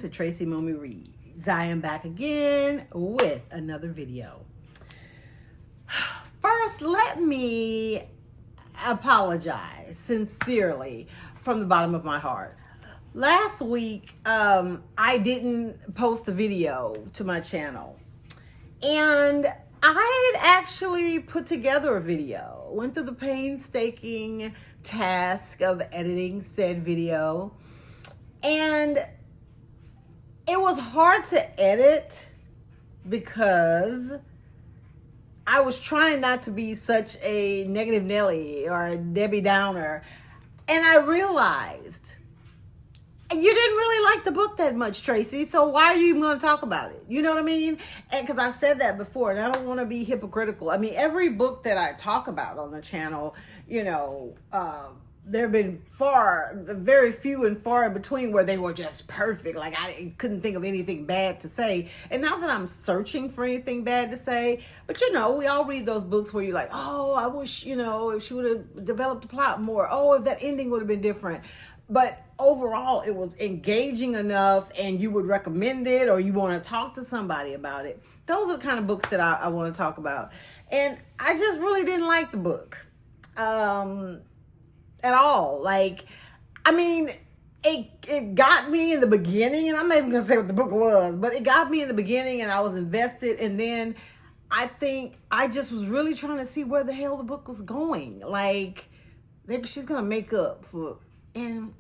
to Tracy Momi Reads. I am back again with another video. First, let me apologize sincerely from the bottom of my heart. Last week, I didn't post a video to my channel, and I had actually put together a video, went through the painstaking task of editing said video, and it was hard to edit because I was trying not to be such a negative Nelly or a Debbie Downer, and I realized you didn't really like the book that much, Tracy, so why are you even going to talk about it? You know what I mean? And because I've said that before, and I don't want to be hypocritical. I mean, every book that I talk about on the channel, you know, there have been very few and far in between where they were just perfect. Like, I couldn't think of anything bad to say. And not that I'm searching for anything bad to say, but you know, we all read those books where you're like, oh, I wish, you know, if she would have developed the plot more. Oh, if that ending would have been different. But overall, it was engaging enough and you would recommend it or you want to talk to somebody about it. Those are the kind of books that I want to talk about. And I just really didn't like the book at all. Like, I mean, it got me in the beginning, and I'm not even going to say what the book was, but it got me in the beginning and I was invested. And then I think I just was really trying to see where the hell the book was going. Like, maybe she's going to make up for... And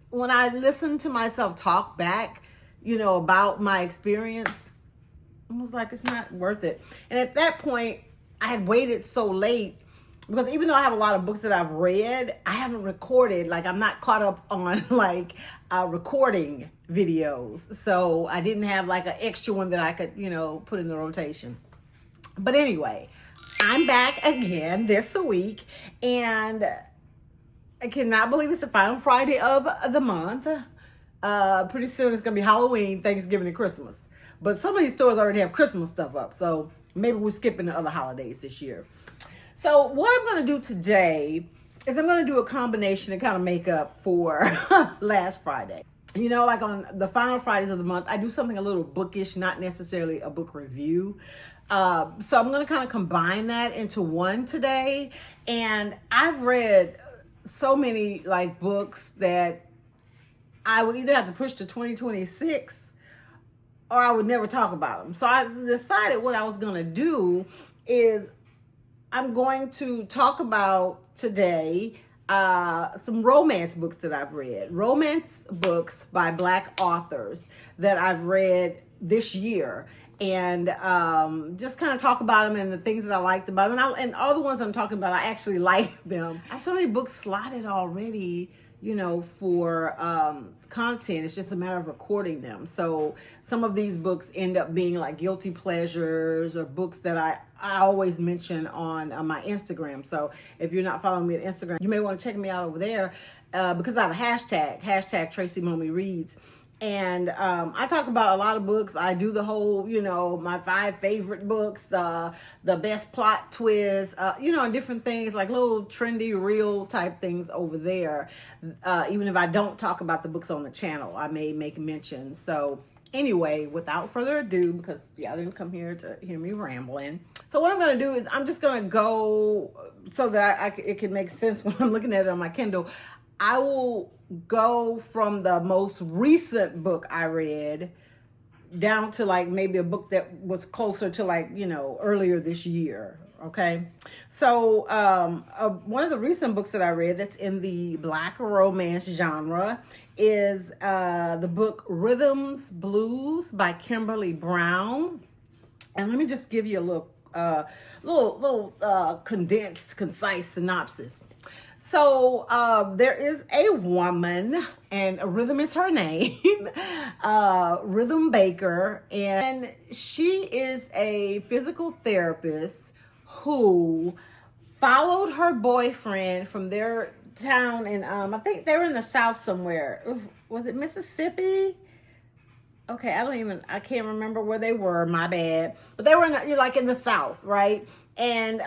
when I listened to myself talk back, you know, about my experience, I was like, it's not worth it. And at that point, I had waited so late because even though I have a lot of books that I've read, I haven't recorded. Like, I'm not caught up on like recording videos. So I didn't have like an extra one that I could, you know, put in the rotation. But anyway, I'm back again this week, and I cannot believe it's the final Friday of the month. Pretty soon it's going to be Halloween, Thanksgiving, and Christmas. But some of these stores already have Christmas stuff up, so maybe we're skipping the other holidays this year. So what I'm going to do today is I'm going to do a combination to kind of make up for last Friday. You know, like on the final Fridays of the month, I do something a little bookish, not necessarily a book review. So I'm going to kind of combine that into one today. And I've read so many like books that I would either have to push to 2026 or I would never talk about them. So I decided what I was going to do is I'm going to talk about today some romance books that I've read. Romance books by Black authors that I've read this year. And just kind of talk about them and the things that I liked about them. And all the ones I'm talking about, I actually like them. I have so many books slotted already, you know, for content. It's just a matter of recording them. So some of these books end up being like guilty pleasures or books that I always mention on my Instagram. So if you're not following me at Instagram, you may want to check me out over there because I have a hashtag Tracy Momi Reads. And I talk about a lot of books. I do the whole, you know, my 5 favorite books, the best plot twist, you know, and different things like little trendy, real type things over there. Even if I don't talk about the books on the channel, I may make mention. So anyway, without further ado, because y'all didn't come here to hear me rambling. So what I'm going to do is I'm just going to go so that it can make sense when I'm looking at it on my Kindle. I will go from the most recent book I read down to like maybe a book that was closer to like, you know, earlier this year. Okay. So one of the recent books that I read that's in the Black romance genre is the book Rhythms Blues by Kimberly Brown. And let me just give you a little condensed, concise synopsis. So there is a woman, and Rhythm is her name, Rhythm Baker, and she is a physical therapist who followed her boyfriend from their town in, I think they were in the South somewhere. Was it Mississippi? Okay, I can't remember where they were, my bad. But they were like in the South, right? And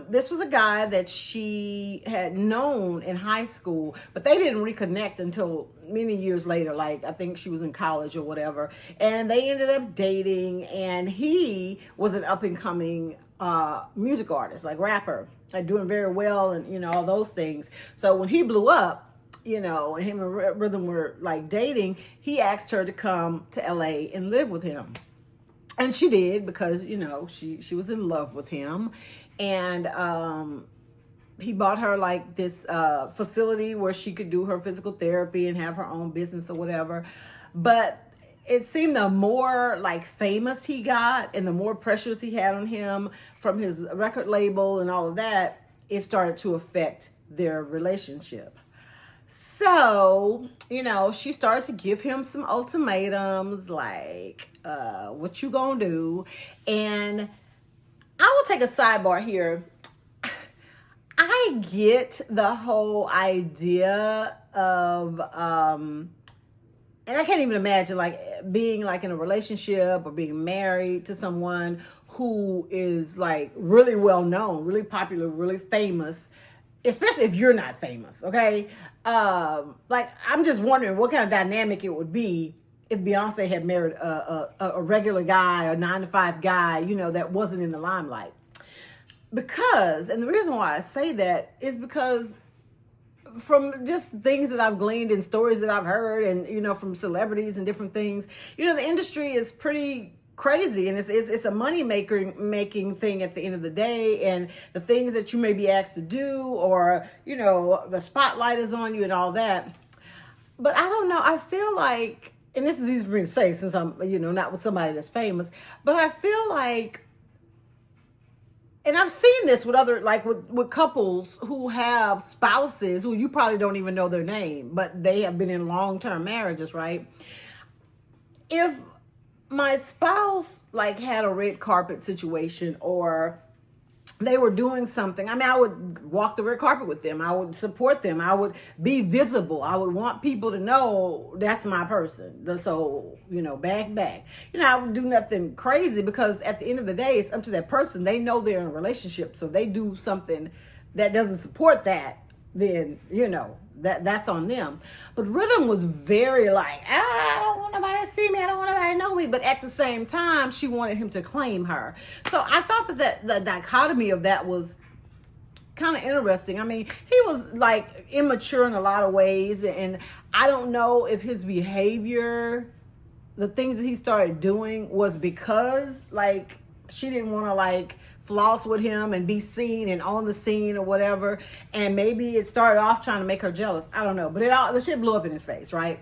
this was a guy that she had known in high school, but they didn't reconnect until many years later. Like, I think she was in college or whatever. And they ended up dating, and he was an up and coming music artist, like rapper, like doing very well and, all those things. So when he blew up, and him and Rhythm were like dating, he asked her to come to LA and live with him. And she did because, she was in love with him. And he bought her like this facility where she could do her physical therapy and have her own business or whatever. But it seemed the more like famous he got and the more pressures he had on him from his record label and all of that, it started to affect their relationship. So, she started to give him some ultimatums like, what you gonna do? And I will take a sidebar here. I get the whole idea of, and I can't even imagine like being like in a relationship or being married to someone who is like really well known, really popular, really famous, especially if you're not famous, okay? Like, I'm just wondering what kind of dynamic it would be if Beyonce had married a regular guy, a 9-to-5 guy, that wasn't in the limelight. Because, and the reason why I say that is because from just things that I've gleaned and stories that I've heard and, from celebrities and different things, the industry is pretty crazy, and it's a making thing at the end of the day, and the things that you may be asked to do, or the spotlight is on you and all that. But I don't know, I feel like, and this is easy for me to say since I'm not with somebody that's famous, but I feel like, and I've seen this with other, like with couples who have spouses who you probably don't even know their name, but they have been in long-term marriages, right? If my spouse like had a red carpet situation, or they were doing something, I would walk the red carpet with them. I would support them. I would be visible. I would want people to know that's my person. So, back. I would do nothing crazy, because at the end of the day, it's up to that person. They know they're in a relationship. So if they do something that doesn't support that, then, that's on them. But Rhythm was very like, I don't want nobody to see me. I don't want nobody to know me. But at the same time, she wanted him to claim her. So I thought that the dichotomy of that was kind of interesting. He was like immature in a lot of ways. And I don't know if his behavior, the things that he started doing, was because like she didn't want to like floss with him and be seen and on the scene or whatever, and maybe it started off trying to make her jealous. I don't know, but the shit blew up in his face, right?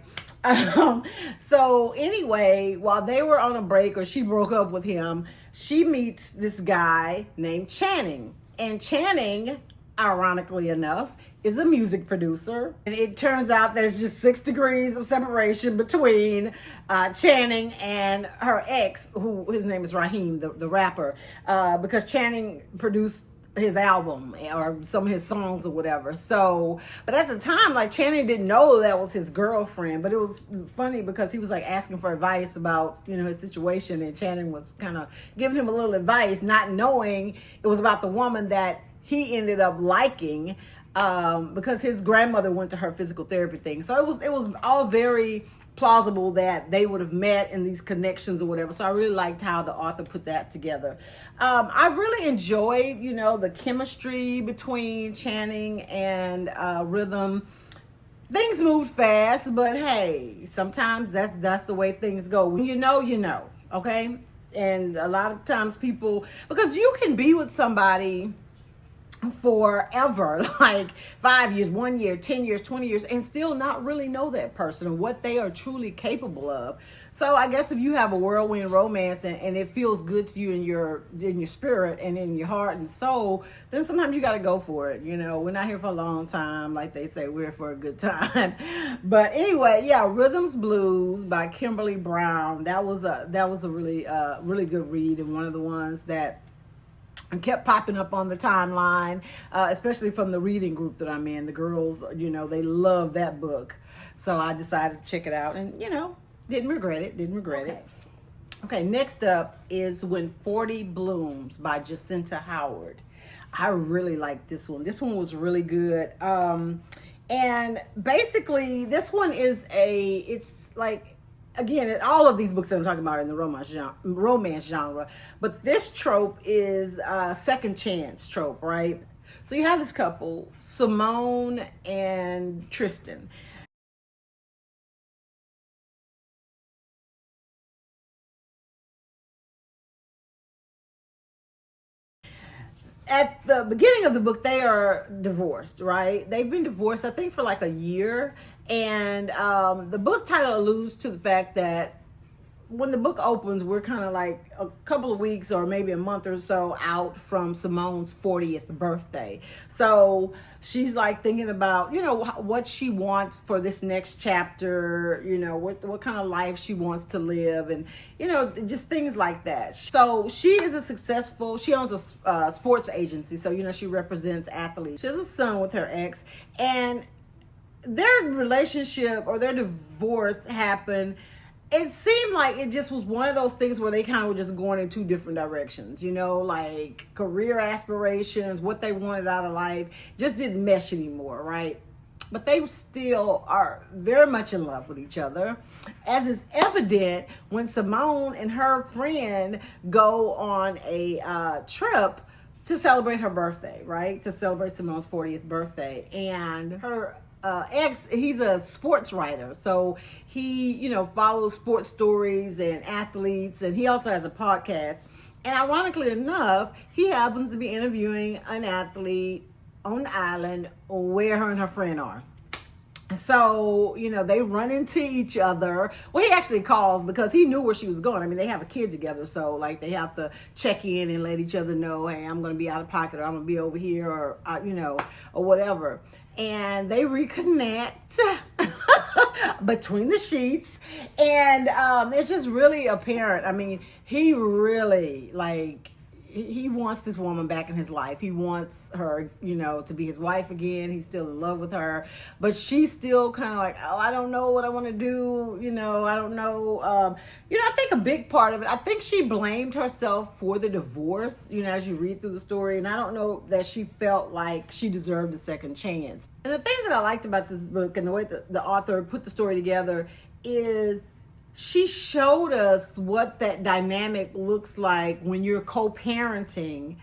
So anyway, while they were on a break, or she broke up with him, she meets this guy named Channing, and Channing, ironically enough, is a music producer. And it turns out there's just 6 degrees of separation between Channing and her ex, who his name is Raheem, the rapper, because Channing produced his album or some of his songs or whatever. So, but at the time, like, Channing didn't know that was his girlfriend. But it was funny because he was like asking for advice about, his situation, and Channing was kind of giving him a little advice, not knowing it was about the woman that he ended up liking, because his grandmother went to her physical therapy thing. So it was all very plausible that they would have met in these connections or whatever. So I really liked how the author put that together. I really enjoyed, the chemistry between Channing and Rhythm. Things moved fast, but hey, sometimes that's the way things go. When you know, okay? And a lot of times people, because you can be with somebody forever, like 5 years, 1 year, 10 years, 20 years, and still not really know that person and what they are truly capable of. So I guess if you have a whirlwind romance and it feels good to you in your spirit and in your heart and soul, then sometimes you got to go for it. We're not here for a long time, like they say, we're here for a good time. But anyway, yeah, Rhythms Blues by Kimberly Brown. That was a really really good read, and one of the ones that and kept popping up on the timeline, especially from the reading group that I'm in. The girls, they love that book. So I decided to check it out, and, Didn't regret it. Didn't regret it. Okay, next up is When 40 Blooms by Jacinta Howard. I really like this one. This one was really good. And basically, this one is it's like, again, all of these books that I'm talking about are in the romance genre, but this trope is a second chance trope, right? So you have this couple, Simone and Tristan. At the beginning of the book, they are divorced, right? They've been divorced, I think, for like a year. And the book title alludes to the fact that when the book opens, we're kind of like a couple of weeks or maybe a month or so out from Simone's 40th birthday. So she's like thinking about, what she wants for this next chapter, what kind of life she wants to live, and, just things like that. So she owns a sports agency. So, she represents athletes. She has a son with her ex, and their relationship or their divorce happened. It seemed like it just was one of those things where they kind of were just going in two different directions, like career aspirations, what they wanted out of life just didn't mesh anymore, right? But they still are very much in love with each other, as is evident when Simone and her friend go on a trip to celebrate her birthday, right? To celebrate Simone's 40th birthday. And her ex, he's a sports writer, so he follows sports stories and athletes, and he also has a podcast. And ironically enough, he happens to be interviewing an athlete on the island where her and her friend are. So, they run into each other. Well, he actually calls because he knew where she was going. I mean, they have a kid together, so like they have to check in and let each other know, hey, I'm going to be out of pocket, or I'm going to be over here, or or whatever. And they reconnect between the sheets, and it's just really apparent. I mean, he really he wants this woman back in his life. He wants her, to be his wife again. He's still in love with her, but she's still kind of like, oh, I don't know what I want to do. I don't know. I think a big part of it, I think she blamed herself for the divorce, as you read through the story. And I don't know that she felt like she deserved a second chance. And the thing that I liked about this book and the way that the author put the story together is she showed us what that dynamic looks like when you're co-parenting,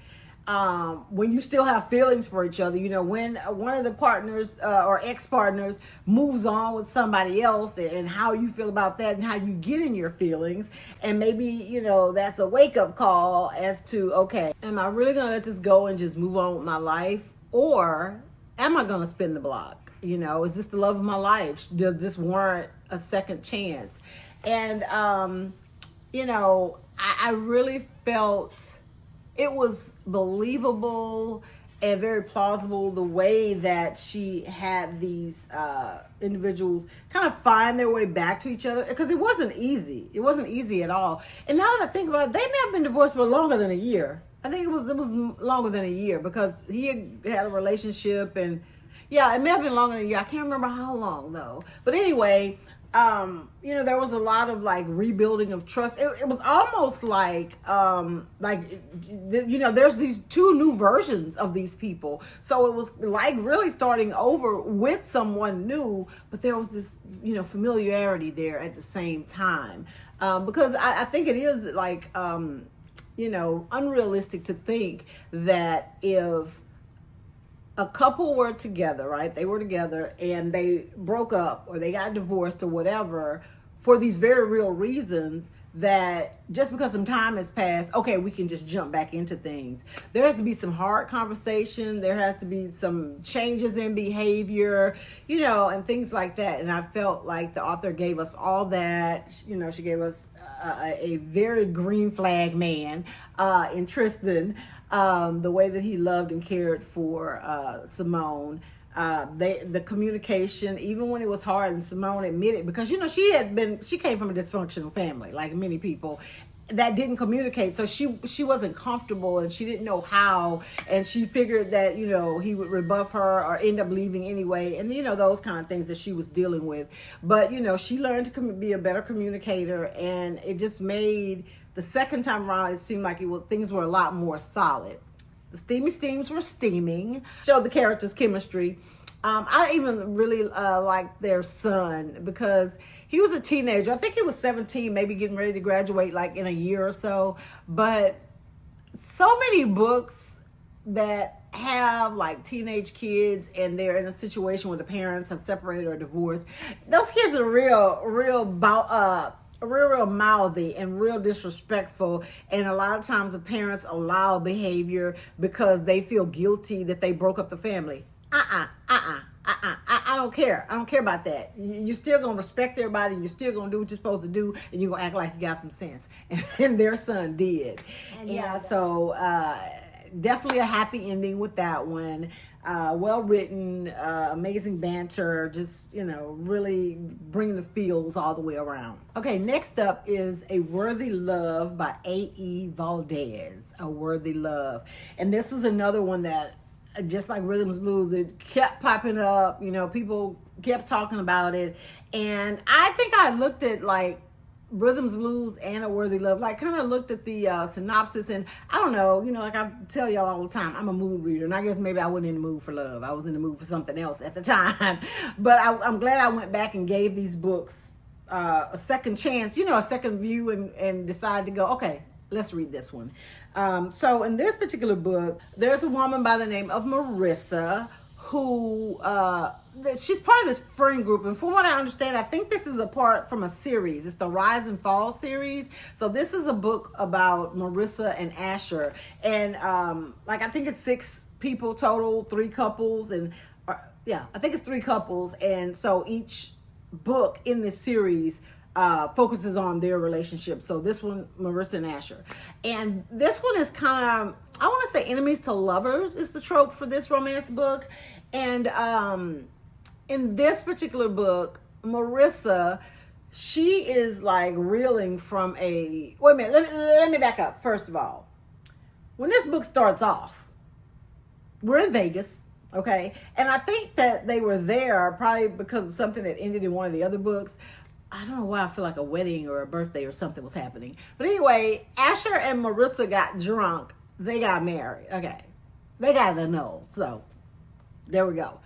when you still have feelings for each other. When one of the partners or ex-partners moves on with somebody else, and how you feel about that and how you get in your feelings. And maybe, that's a wake-up call as to, okay, am I really going to let this go and just move on with my life? Or am I going to spin the block? Is this the love of my life? Does this warrant a second chance? And, I really felt it was believable and very plausible the way that she had these individuals kind of find their way back to each other, because it wasn't easy. It wasn't easy at all. And now that I think about it, they may have been divorced for longer than a year. I think it was longer than a year, because he had a relationship, and yeah, it may have been longer than a year. I can't remember how long though. But anyway, there was a lot of rebuilding of trust. It was almost there's these two new versions of these people. So it was really starting over with someone new, but there was this, familiarity there at the same time. Because I think it is unrealistic to think that if a couple were together, right? They were together and they broke up or they got divorced or whatever for these very real reasons, that just because some time has passed, okay, we can just jump back into things. There has to be some hard conversation. There has to be some changes in behavior, and things like that. And I felt like the author gave us all that. She gave us a very green flag man in Tristan. The way that he loved and cared for Simone, the communication, even when it was hard, and Simone admitted, because she came from a dysfunctional family, like many people, that didn't communicate. So she wasn't comfortable and she didn't know how, and she figured that, you know, he would rebuff her or end up leaving anyway, and you know, those kind of things that she was dealing with. But you know, she learned to be a better communicator, and it just made the second time around it seemed like things were a lot more solid. The steamy steams were steaming, showed the characters' chemistry. I even really liked their son because he was a teenager. I think he was 17, maybe getting ready to graduate like in a year or so. But so many books that have like teenage kids and they're in a situation where the parents have separated or divorced, those kids are real mouthy and real disrespectful, and a lot of times the parents allow behavior because they feel guilty that they broke up the family. I don't care. I don't care about that. You're still gonna respect everybody. You're still gonna do what you're supposed to do, and you're gonna act like you got some sense. And their son did. And yeah, so definitely a happy ending with that one. Well written, amazing banter, just, you know, really bringing the feels all the way around. Okay, next up is A Worthy Love by A.E. Valdez. A Worthy Love. And this was another one that, just like Rhythms Blues, it kept popping up. You know, people kept talking about it. And I think I looked at like Rhythms Blues and A Worthy Love, like kind of looked at the synopsis, and I don't know, you know, like I tell y'all all the time, I'm a mood reader, and I guess maybe I wasn't in the mood for love. I was in the mood for something else at the time. But I'm glad I went back and gave these books a second chance, you know, a second view, and decided to go, okay, let's read this one. So in this particular book, there's a woman by the name of Marissa who she's part of this friend group, and from what I understand, I think this is a part from a series. It's the Rise and Fall series. So this is a book about Marissa and Asher, and like I think it's 6 people total, 3 couples, and yeah, I think it's 3 couples, and so each book in this series focuses on their relationship. So this one, Marissa and Asher, and this one is kind of, I want to say enemies to lovers is the trope for this romance book. And in this particular book, Marissa, she is like reeling from a, wait a minute, let me back up. First of all, when this book starts off, we're in Vegas, okay? And I think that they were there probably because of something that ended in one of the other books. I don't know why I feel like a wedding or a birthday or something was happening. But anyway, Asher and Marissa got drunk. They got married. Okay. They got annulled. So there we go.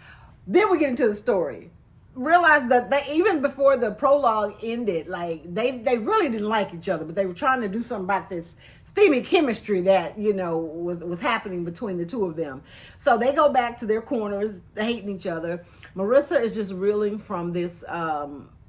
Then we get into the story. Realize that they, even before the prologue ended, like they really didn't like each other, but they were trying to do something about this steamy chemistry that, you know, was happening between the two of them. So they go back to their corners, hating each other. Marissa is just reeling from this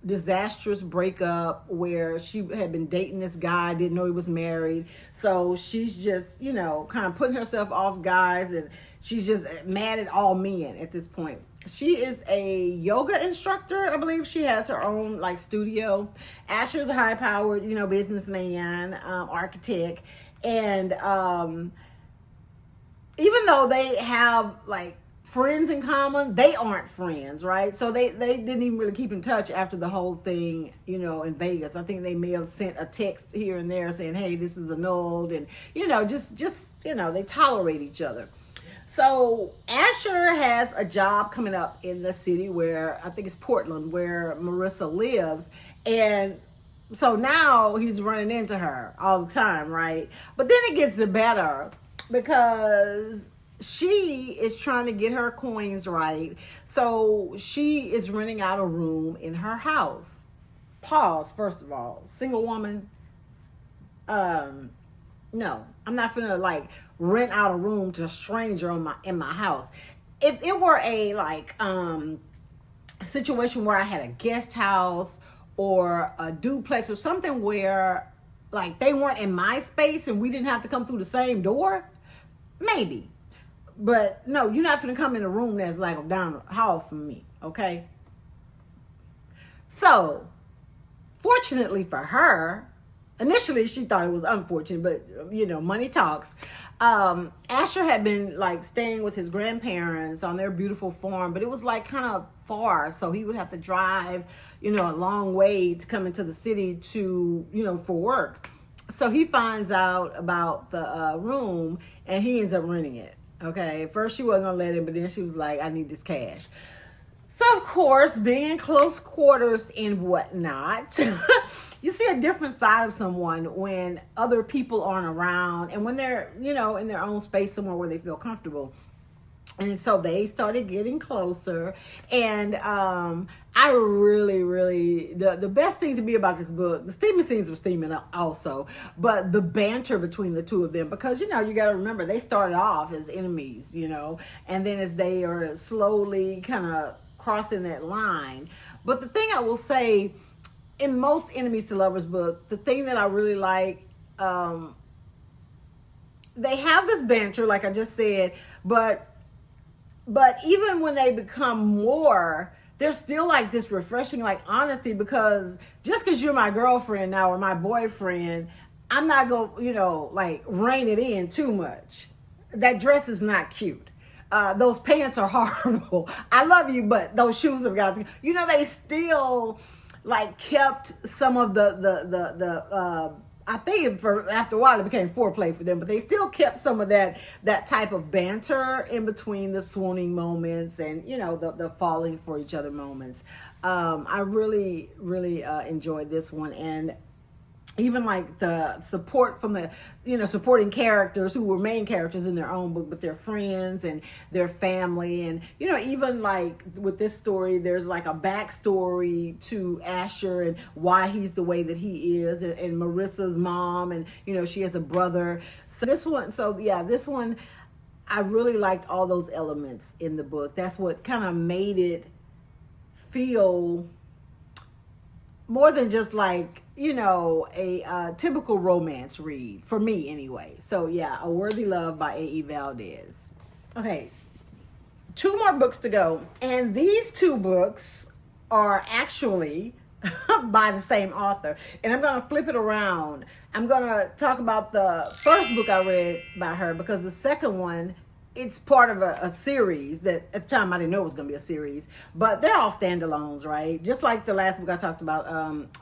disastrous breakup where she had been dating this guy, didn't know he was married. So she's just, you know, kind of putting herself off guys, and she's just mad at all men at this point. She is a yoga instructor. I believe she has her own like studio. Asher's a high-powered, you know, businessman, architect. And even though they have like friends in common, they aren't friends, right? So they didn't even really keep in touch after the whole thing, you know, in Vegas. I think they may have sent a text here and there saying, hey, this is annulled, and, you know, just you know, they tolerate each other. So Asher has a job coming up in the city where, I think it's Portland, where Marissa lives, and so now he's running into her all the time, right? But then it gets better because she is trying to get her coins right. So she is renting out a room in her house. Pause, first of all. Single woman. No, I'm not gonna like rent out a room to a stranger in my house. If it were a like situation where I had a guest house or a duplex or something where like they weren't in my space and we didn't have to come through the same door, maybe. But no, you're not gonna come in a room that's like down the hall from me, okay? So, fortunately for her, initially she thought it was unfortunate, but you know, money talks. Asher had been like staying with his grandparents on their beautiful farm, but it was like kind of far, so he would have to drive, you know, a long way to come into the city to, you know, for work. So he finds out about the room, and he ends up renting it. Okay, at first she wasn't gonna let him, but then she was like, I need this cash. So of course, being in close quarters and whatnot, you see a different side of someone when other people aren't around, and when they're, you know, in their own space somewhere where they feel comfortable. And so they started getting closer. And I really, the best thing to me about this book, the steaming scenes were steaming also, but the banter between the two of them, because, you know, you got to remember, they started off as enemies, you know, and then as they are slowly kind of crossing that line. But the thing I will say, in most enemies to lovers book, the thing that I really like, they have this banter, like I just said, but even when they become more, there's still like this refreshing like honesty, because just because you're my girlfriend now or my boyfriend, I'm not gonna, you know, like rein it in too much. That dress is not cute. Those pants are horrible. I love you, but those shoes have got to, you know, they still like kept some of the I think after a while it became foreplay for them, but they still kept some of that type of banter in between the swooning moments and, you know, the falling for each other moments. I really enjoyed this one, and even like the support from the, you know, supporting characters who were main characters in their own book, but their friends and their family. And, you know, even like with this story, there's like a backstory to Asher and why he's the way that he is, and Marissa's mom, and, you know, she has a brother. So this one, I really liked all those elements in the book. That's what kind of made it feel more than just like, you know, a typical romance read for me anyway. So yeah, A Worthy Love by A.E. Valdez. Okay, 2 more books to go, and these 2 books are actually by the same author, and I'm gonna flip it around. I'm gonna talk about the first book I read by her, because the second one, it's part of a series that at the time I didn't know it was going to be a series, but they're all standalones, right? Just like the last book I talked about,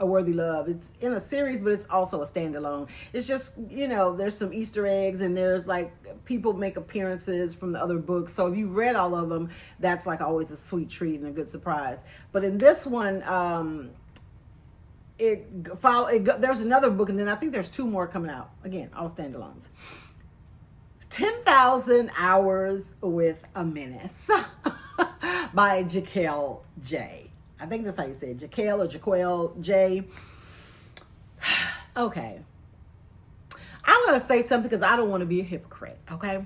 A Worthy Love. It's in a series, but it's also a standalone. It's just, you know, there's some Easter eggs, and there's like people make appearances from the other books. So if you've read all of them, that's like always a sweet treat and a good surprise. But in this one, there's another book, and then I think there's 2 more coming out. Again, all standalones. 10,000 Hours with a Menace by Jaquel J. I think that's how you say it, Jaquel or Jaquel J. Okay. I'm going to say something because I don't want to be a hypocrite, okay?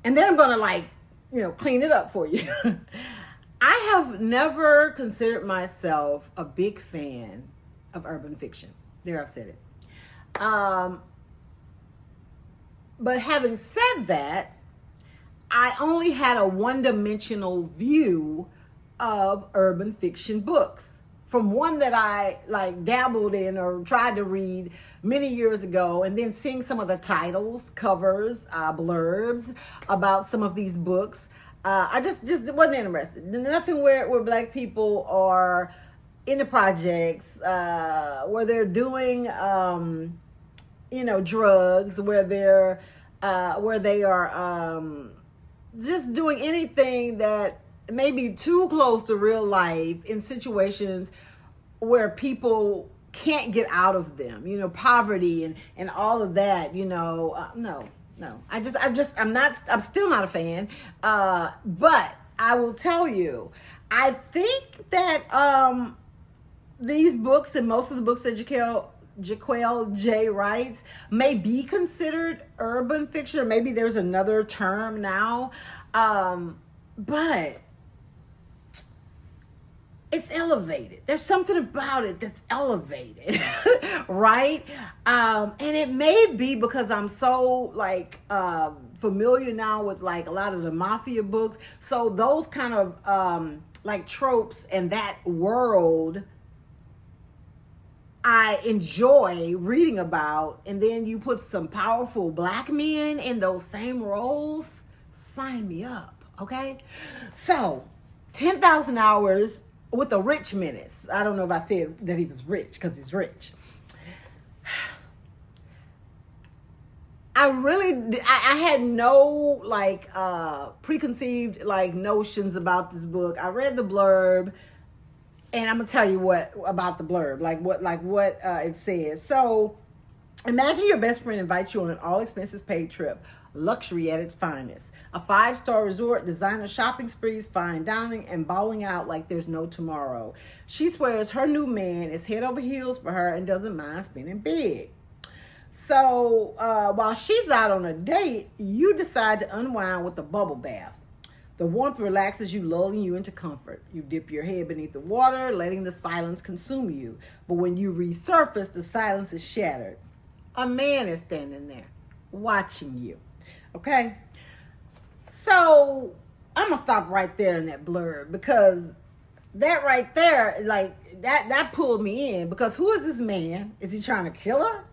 And then I'm going to, like, you know, clean it up for you. I have never considered myself a big fan of urban fiction. There, I've said it. But having said that, I only had a one-dimensional view of urban fiction books. From one that I like dabbled in or tried to read many years ago, and then seeing some of the titles, covers, blurbs about some of these books, I just wasn't interested. Nothing where Black people are in the projects, where they're doing you know, drugs, where they are just doing anything that may be too close to real life, in situations where people can't get out of them, you know, poverty and all of that, you know. No, I'm still not a fan. But I will tell you, I think that these books, and most of the books that Jaquel J writes, may be considered urban fiction, or maybe there's another term now, but it's elevated. There's something about it that's elevated, right? And it may be because I'm so like familiar now with like a lot of the mafia books, so those kind of like tropes and that world I enjoy reading about. And then you put some powerful Black men in those same roles, sign me up, okay? So 10,000 Hours with a Rich Menace. I don't know if I said that he was rich, because he's rich. I really, I had no like preconceived like notions about this book. I read the blurb, and I'm gonna tell you what about the blurb, like what it says. So, imagine your best friend invites you on an all expenses paid trip, luxury at its finest. A 5-star resort, designer shopping sprees, fine dining, and balling out like there's no tomorrow. She swears her new man is head over heels for her and doesn't mind spending big. So while she's out on a date, you decide to unwind with a bubble bath. The warmth relaxes you, lulling you into comfort. You dip your head beneath the water, letting the silence consume you. But when you resurface, the silence is shattered. A man is standing there watching you. Okay? So I'm going to stop right there in that blurb, because that right there, like that pulled me in, because who is this man? Is he trying to kill her?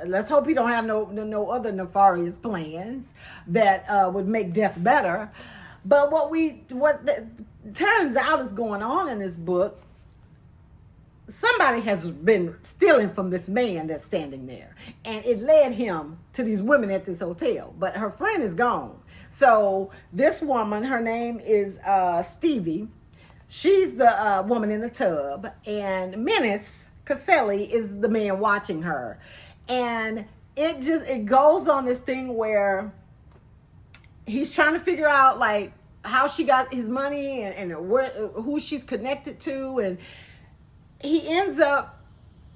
Let's hope he don't have no other nefarious plans that would make death better. But what turns out is going on in this book, somebody has been stealing from this man that's standing there, and it led him to these women at this hotel. But her friend is gone. So this woman, her name is Stevie. She's the woman in the tub, and Menace Caselli is the man watching her. And it goes on this thing where he's trying to figure out like how she got his money and who she's connected to, and he ends up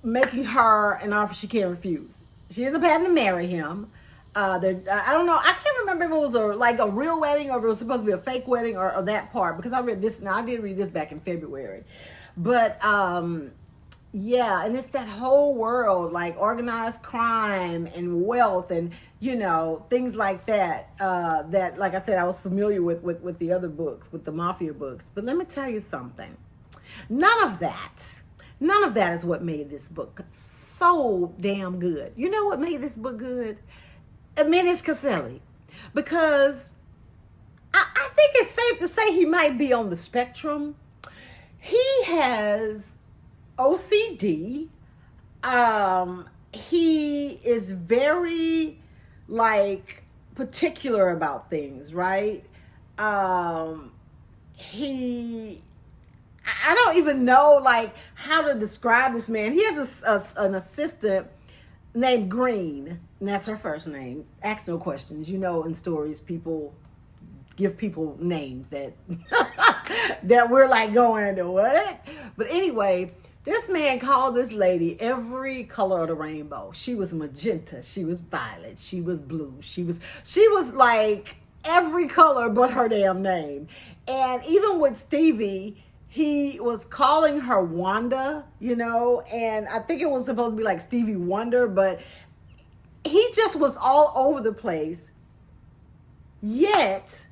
making her an offer she can't refuse. She ends up having to marry him. I don't know. I can't remember if it was a real wedding or if it was supposed to be a fake wedding or that part, because I read this. Now I did read this back in February, but yeah, and it's that whole world, like organized crime and wealth and things like that. That, like I said, I was familiar with the other books, with the mafia books. But let me tell you something. None of that is what made this book so damn good. You know what made this book good? Menace Caselli, because I think it's safe to say he might be on the spectrum. He has OCD. He is very particular about things, right? I don't even know how to describe this man. He has an assistant named Green, and that's her first name. Ask no questions. In stories, people give people names that that we're going to what? But anyway, this man called this lady every color of the rainbow. She was magenta, she was violet, she was blue, she was like every color but her damn name. And even with Stevie, he was calling her Wanda, and I think it was supposed to be like Stevie Wonder, but he just was all over the place. Yet,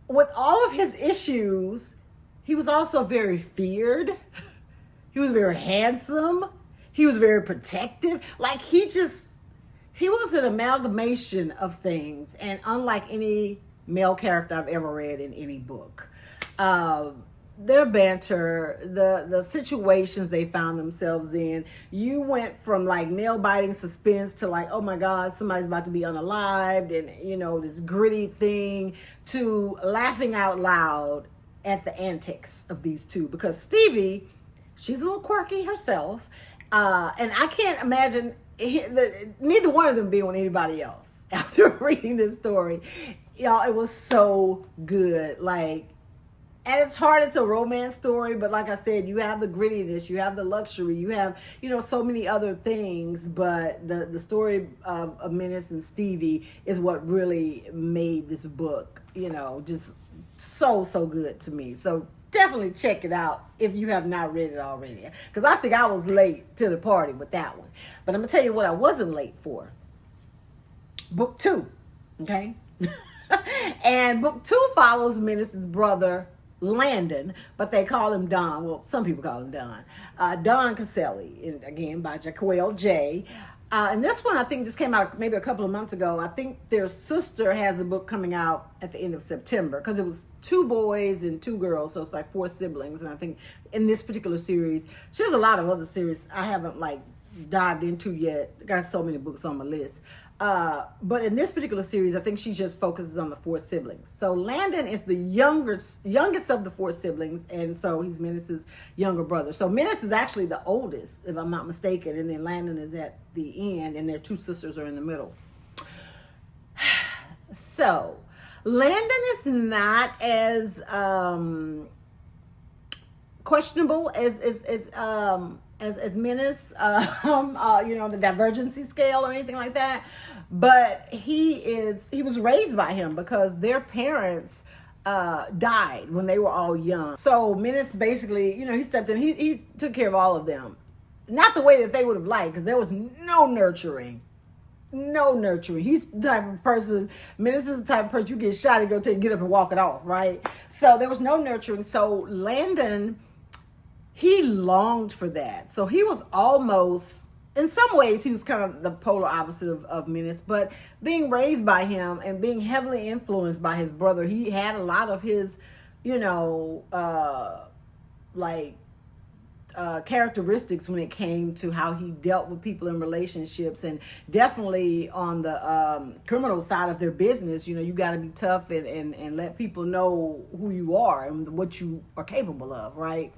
with all of his issues, he was also very feared. He was very handsome. He was very protective. He was an amalgamation of things, and unlike any male character I've ever read in any book. Their banter, the situations they found themselves in, you went from nail-biting suspense to oh my God, somebody's about to be unalived, and this gritty thing, to laughing out loud at the antics of these two, because Stevie, she's a little quirky herself, and I can't imagine neither one of them being with anybody else after reading this story. Y'all, it was so good. At its heart, it's a romance story, but like I said, you have the grittiness, you have the luxury, you have, so many other things, but the story of Menace and Stevie is what really made this book, just so good to me. So definitely check it out if you have not read it already, because I think I was late to the party with that one. But I'm going to tell you what I wasn't late for. Book 2, okay? And book 2 follows Menace's brother, Landon, but they call him Don. Well, some people call him Don. Don Caselli, and again by Jaquel J. And this one I think just came out maybe a couple of months ago. I think their sister has a book coming out at the end of September, because it was 2 boys and 2 girls, so it's 4 siblings. And I think in this particular series, she has a lot of other series I haven't dived into yet. I got so many books on my list. But in this particular series, I think she just focuses on the four siblings. So Landon is the youngest of the four siblings, and so he's Menace's younger brother. So Menace is actually the oldest, if I'm not mistaken, and then Landon is at the end, and their two sisters are in the middle. So Landon is not as questionable as Menace, on the divergency scale or anything like that. But he was raised by him because their parents died when they were all young. So Menace basically, he stepped in. He took care of all of them, not the way that they would have liked, because there was no nurturing. No nurturing. He's the type of person, Menace is the type of person you get shot and get up and walk it off, right? So there was no nurturing. So Landon, he longed for that. So he was almost, in some ways, he was kind of the polar opposite of Menace, but being raised by him and being heavily influenced by his brother, he had a lot of his, characteristics when it came to how he dealt with people in relationships, and definitely on the criminal side of their business. You got to be tough and let people know who you are and what you are capable of, right?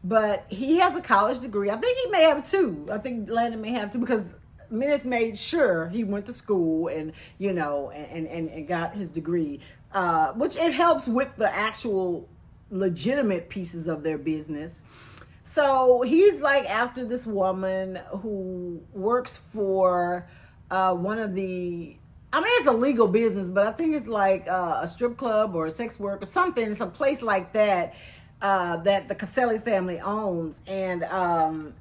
But he has a college degree. I think he may have two. I think Landon may have two, because Menace made sure he went to school and and got his degree, which it helps with the actual legitimate pieces of their business. So he's like after this woman who works for one of the, it's a legal business, but I think it's like a strip club or a sex work or something. It's a place like that that the Caselli family owns. And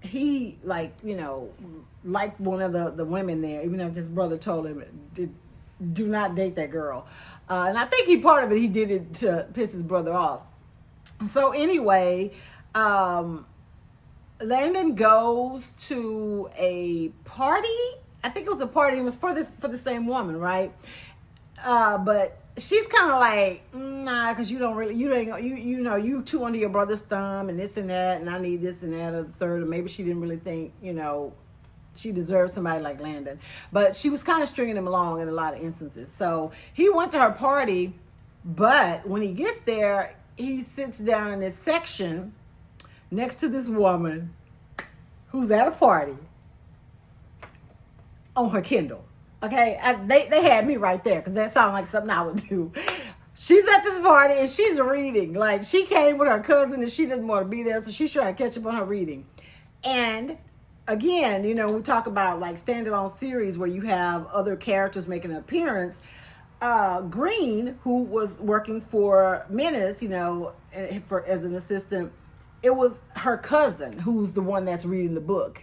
he liked one of the women there, even though his brother told him, do not date that girl. And I think part of it, he did it to piss his brother off. So anyway, Landon goes to a party. I think it was a party. It was for the same woman, right? But she's kind of like, nah, because you too under your brother's thumb and this and that, and I need this and that or the third. Or maybe she didn't really think, she deserved somebody like Landon. But she was kind of stringing him along in a lot of instances. So he went to her party, but when he gets there, he sits down in this section next to this woman who's at a party on her Kindle. Okay, they had me right there, because that sounded like something I would do. She's at this party and she's reading. Like, she came with her cousin and she doesn't want to be there, so she's trying to catch up on her reading. And again, we talk about like standalone series where you have other characters making an appearance. Green, who was working for Menace, as an assistant, it was her cousin who's the one that's reading the book.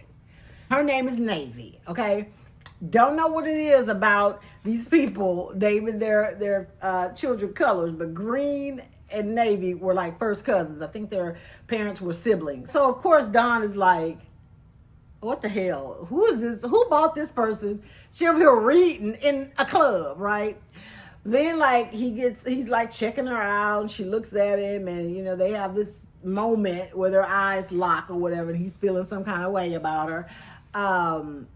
Her name is Navy, okay? Don't know what it is about these people naming their children colors, but Green and Navy were like first cousins. I think their parents were siblings. So, of course, Don is like, what the hell? Who is this? Who bought this person? She over here reading in a club, right? Then he's like checking her out, and she looks at him, and they have this moment where their eyes lock or whatever, and he's feeling some kind of way about her.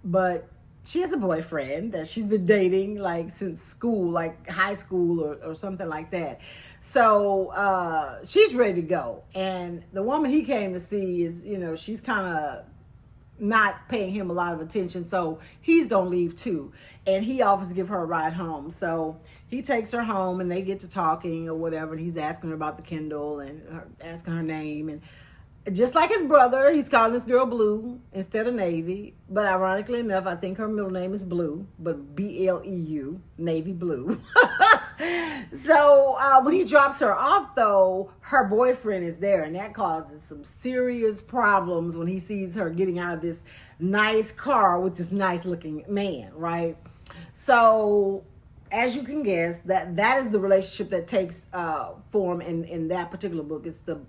But she has a boyfriend that she's been dating like since school, like high school or something like that. So she's ready to go. And the woman he came to see is, she's kind of not paying him a lot of attention, so he's gonna leave too, and he offers to give her a ride home. So he takes her home and they get to talking or whatever, and he's asking her about the Kindle and asking her name, and just like his brother, he's calling this girl Blue instead of Navy. But ironically enough, I think her middle name is Blue, but Bleu, Navy Blue. So when he drops her off, though, her boyfriend is there, and that causes some serious problems when he sees her getting out of this nice car with this nice looking man, right? So as you can guess, that is the relationship that takes form in that particular book. It's the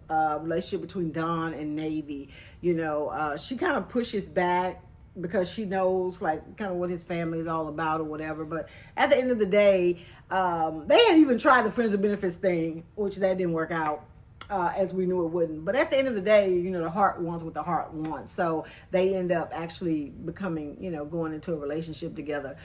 relationship between Don and Navy. She kind of pushes back because she knows like kind of what his family is all about or whatever. But at the end of the day, they had even tried the friends with benefits thing, which that didn't work out. as we knew it wouldn't. But at the end of the day, you know, the heart wants what the heart wants. So they end up actually becoming, you know, going into a relationship together.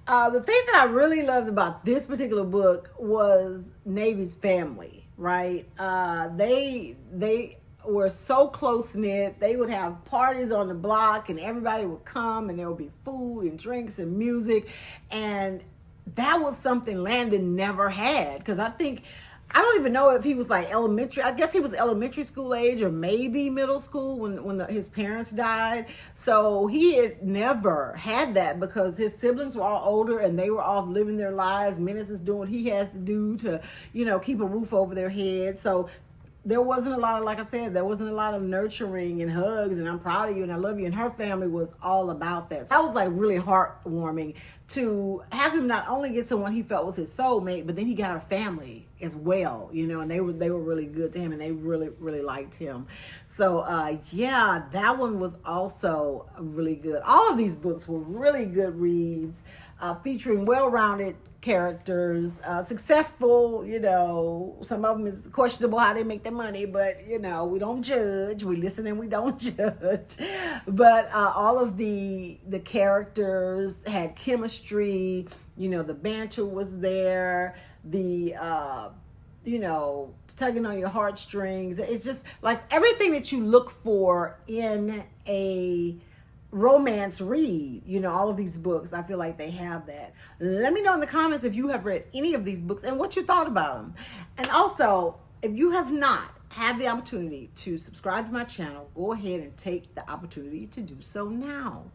The thing that I really loved about this particular book was Navy's family, right? They were so close knit. They would have parties on the block and everybody would come and there would be food and drinks and music. And that was something Landon never had. Because I don't even know if he was like elementary. I guess he was elementary school age or maybe middle school when his parents died. So he had never had that because his siblings were all older and they were off living their lives. Menace is doing what he has to do to, you know, keep a roof over their head. So there wasn't a lot of, like I said, there wasn't a lot of nurturing and hugs and I'm proud of you and I love you. And her family was all about that. So that was like really heartwarming to have him not only get someone he felt was his soulmate, but then he got her family as well, you know, and they were really good to him and they really, really liked him. So yeah, that one was also really good. All of these books were really good reads, featuring well-rounded characters, successful, you know, some of them is questionable how they make their money, but you know, we don't judge, we listen and we don't judge. But all of the characters had chemistry, you know, the banter was there, the you know, tugging on your heartstrings. It's just like everything that you look for in a romance read, you know, all of these books, I feel like they have that. Let me know in the comments if you have read any of these books and what you thought about them. And also, if you have not had the opportunity to subscribe to my channel, go ahead and take the opportunity to do so now.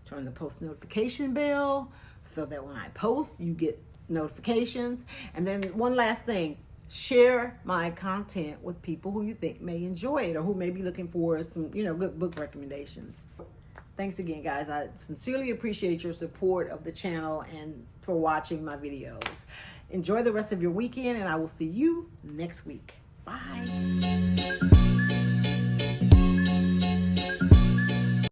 Turn the post notification bell so that when I post, you get notifications. And then one last thing, share my content with people who you think may enjoy it or who may be looking for some, you know, good book recommendations. Thanks again, guys. I sincerely appreciate your support of the channel and for watching my videos. Enjoy the rest of your weekend, and I will see you next week. Bye.